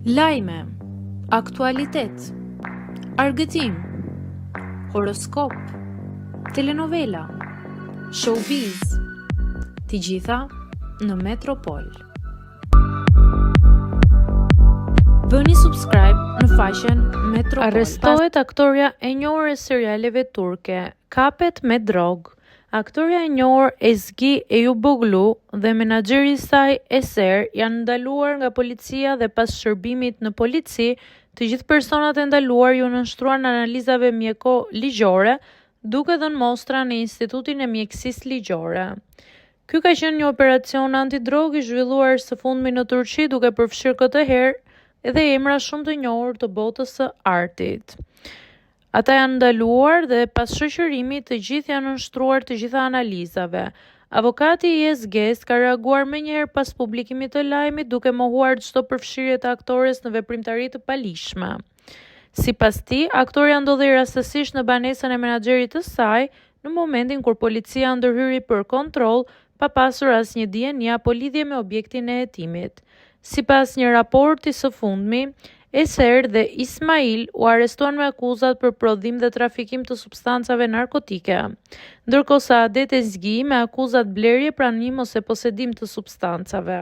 Lajme, aktualitet, argëtim, horoskop, telenovela, showbiz, të gjitha në Metropol. Bëni subscribe në faqen Metropol. Arrestohet aktoria e njohur e serialeve turke, kapet me drogë. Aktoria e njohur Ezgi Eyüboğlu dhe menaxheri i saj Eser janë ndaluar nga policia dhe pas shërbimit në polici, të gjithë personat e ndaluar ju nënshtruan analizave mjeko-ligjore, duke dhënë mostra në Institutin e Mjekësisë Ligjore. Ky ka qenë një operacion antidrogë i zhvilluar së fundmi në Turqi, duke përfshirë këtë herë edhe emra shumë të njohur të botës së artit. Ata janë ndaluar dhe pas shoqërimit të gjithë janë nënshtruar të gjitha analizave. Avokati i Ezges ka reaguar menjëherë pas publikimit të lajmit, duke mohuar çdo përfshirje të aktores në veprimtari të palishme. Sipas tij, aktoria ndodhej rastësisht në banesën e menaxherit të saj në momentin kur policia ndërhyri për kontroll, pa pasur asnjë dieni apo lidhje me objektin e hetimit. Sipas një raporti së fundmi, Eser dhe Ismail u arrestuan me akuzat për prodhim dhe trafikim të substancave narkotike, ndërkohë Saadet Ezgi me akuzat blerje, pranim ose posedim të substancave.